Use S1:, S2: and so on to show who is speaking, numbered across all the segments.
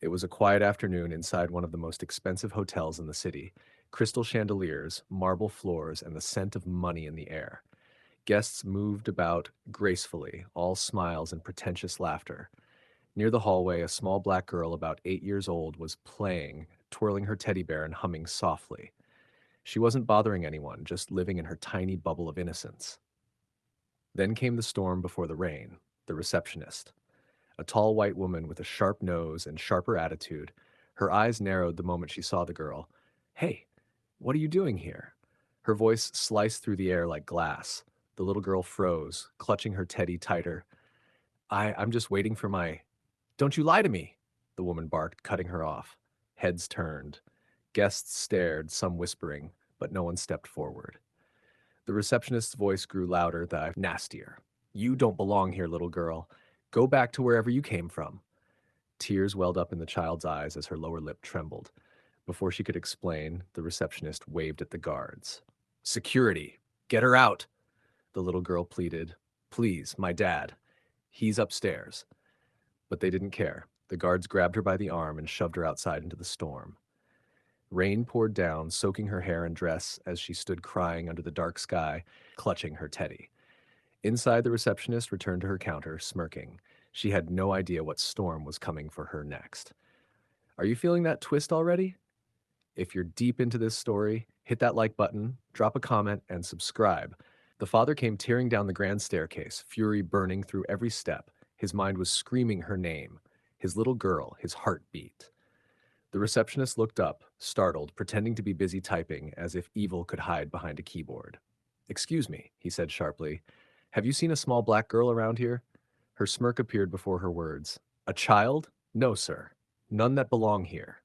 S1: It was a quiet afternoon inside one of the most expensive hotels in the city. Crystal chandeliers, marble floors, and the scent of money in the air. Guests moved about gracefully, all smiles and pretentious laughter. Near the hallway, a small black girl about 8 years old was playing, twirling her teddy bear and humming softly. She wasn't bothering anyone, just living in her tiny bubble of innocence. Then came the storm before the rain, the receptionist. A tall white woman with a sharp nose and sharper attitude. Her eyes narrowed the moment she saw the girl. "Hey, what are you doing here?" Her voice sliced through the air like glass. The little girl froze, clutching her teddy tighter. I'm just waiting for my... Don't you lie to me, the woman barked, cutting her off. Heads turned. Guests stared, some whispering, but no one stepped forward. The receptionist's voice grew louder, nastier. "You don't belong here, little girl. Go back to wherever you came from." Tears welled up in the child's eyes as her lower lip trembled. Before she could explain, the receptionist waved at the guards. "Security! Get her out!" the little girl pleaded. "Please, my dad. He's upstairs." But they didn't care. The guards grabbed her by the arm and shoved her outside into the storm. Rain poured down, soaking her hair and dress as she stood crying under the dark sky, clutching her teddy. Inside, the receptionist returned to her counter, smirking. She had no idea what storm was coming for her next. Are you feeling that twist already? If you're deep into this story, hit that like button, drop a comment, and subscribe. The father came tearing down the grand staircase, fury burning through every step. His mind was screaming her name. His little girl, his heart beat. The receptionist looked up, startled, pretending to be busy typing, as if evil could hide behind a keyboard. "Excuse me," he said sharply. "Have you seen a small black girl around here?" Her smirk appeared before her words. "A child? No, sir. None that belong here."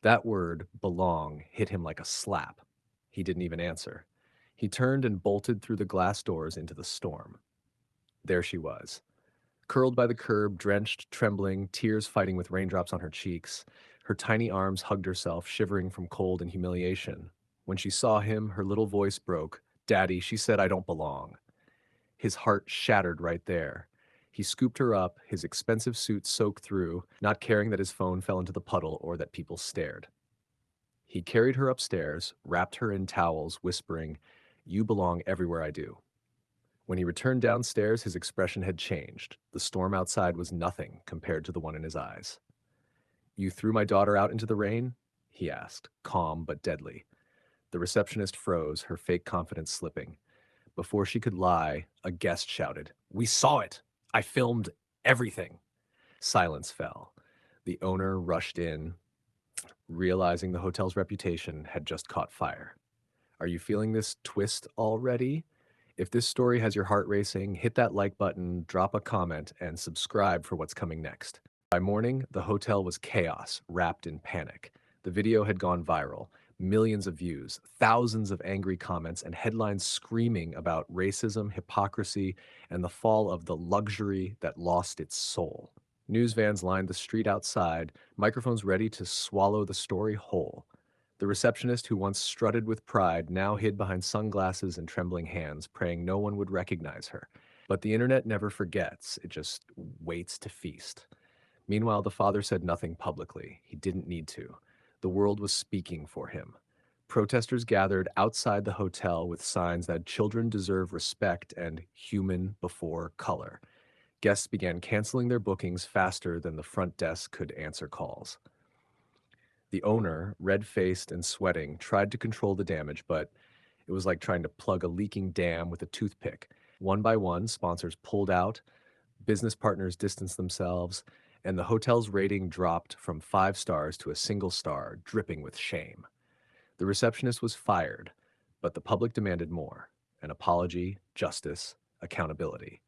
S1: That word, belong, hit him like a slap. He didn't even answer. He turned and bolted through the glass doors into the storm. There she was, curled by the curb, drenched, trembling, tears fighting with raindrops on her cheeks. Her tiny arms hugged herself, shivering from cold and humiliation. When she saw him, her little voice broke. "Daddy, she said I don't belong." His heart shattered right there. He scooped her up, his expensive suit soaked through, not caring that his phone fell into the puddle or that people stared. He carried her upstairs, wrapped her in towels, whispering, "You belong everywhere I do." When he returned downstairs, his expression had changed. The storm outside was nothing compared to the one in his eyes. "You threw my daughter out into the rain?" he asked, calm but deadly. The receptionist froze, her fake confidence slipping. Before she could lie, a guest shouted, "We saw it! I filmed everything!" Silence fell. The owner rushed in, realizing the hotel's reputation had just caught fire. Are you feeling this twist already? If this story has your heart racing, hit that like button, drop a comment, and subscribe for what's coming next. By morning, the hotel was chaos, wrapped in panic. The video had gone viral. Millions of views, thousands of angry comments, and headlines screaming about racism, hypocrisy, and the fall of the luxury that lost its soul. News vans lined the street outside, microphones ready to swallow the story whole. The receptionist, who once strutted with pride, now hid behind sunglasses and trembling hands, praying no one would recognize her. But the internet never forgets, it just waits to feast. Meanwhile, the father said nothing publicly. He didn't need to. The world was speaking for him. Protesters gathered outside the hotel with signs that children deserve respect and human before color. Guests began canceling their bookings faster than the front desk could answer calls. The owner, red-faced and sweating, tried to control the damage, but it was like trying to plug a leaking dam with a toothpick. One by one, sponsors pulled out, business partners distanced themselves, and the hotel's rating dropped from 5 stars to a single star, dripping with shame. The receptionist was fired, but the public demanded more: an apology, justice, accountability.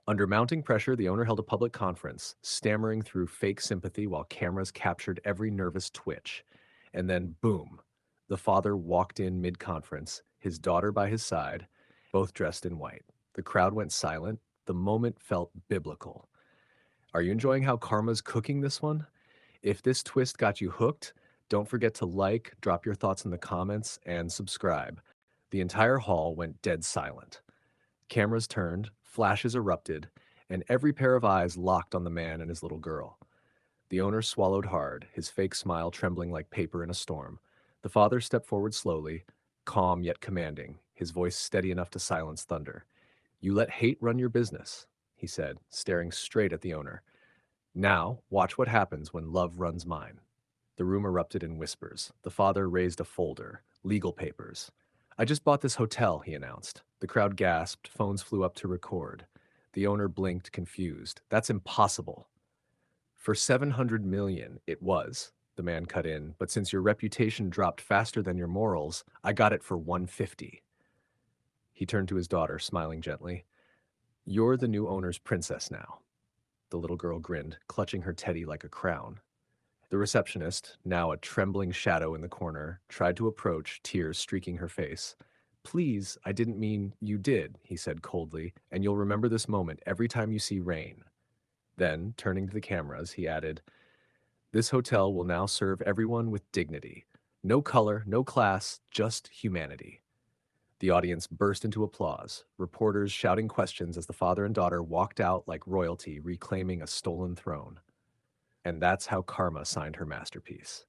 S1: Under mounting pressure, the owner held a public conference, stammering through fake sympathy while cameras captured every nervous twitch. And then, boom, the father walked in mid-conference, his daughter by his side, both dressed in white. The crowd went silent. The moment felt biblical. Are you enjoying how karma's cooking this one? If this twist got you hooked, don't forget to like, drop your thoughts in the comments, and subscribe. The entire hall went dead silent. Cameras turned, flashes erupted, and every pair of eyes locked on the man and his little girl. The owner swallowed hard, his fake smile trembling like paper in a storm. The father stepped forward slowly, calm yet commanding, his voice steady enough to silence thunder. "You let hate run your business," he said, staring straight at the owner. "Now, watch what happens when love runs mine." The room erupted in whispers. The father raised a folder. Legal papers. "I just bought this hotel," he announced. The crowd gasped. Phones flew up to record. The owner blinked, confused. "That's impossible." "For 700 million, it was," the man cut in, "but since your reputation dropped faster than your morals, I got it for 150." He turned to his daughter, smiling gently. "You're the new owner's princess now." The little girl grinned, clutching her teddy like a crown. The receptionist, now a trembling shadow in the corner, tried to approach, tears streaking her face. "Please, I didn't mean you did," he said coldly, "and you'll remember this moment every time you see rain." Then, turning to the cameras, he added, "This hotel will now serve everyone with dignity. No color, no class, just humanity." The audience burst into applause, reporters shouting questions as the father and daughter walked out like royalty reclaiming a stolen throne. And that's how Karma signed her masterpiece.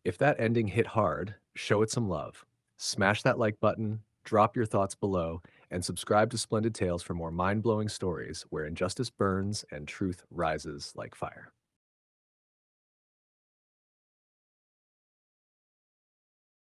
S1: If that ending hit hard, show it some love. Smash that like button, drop your thoughts below, and subscribe to Splendid Tales for more mind blowing stories where injustice burns and truth rises like fire.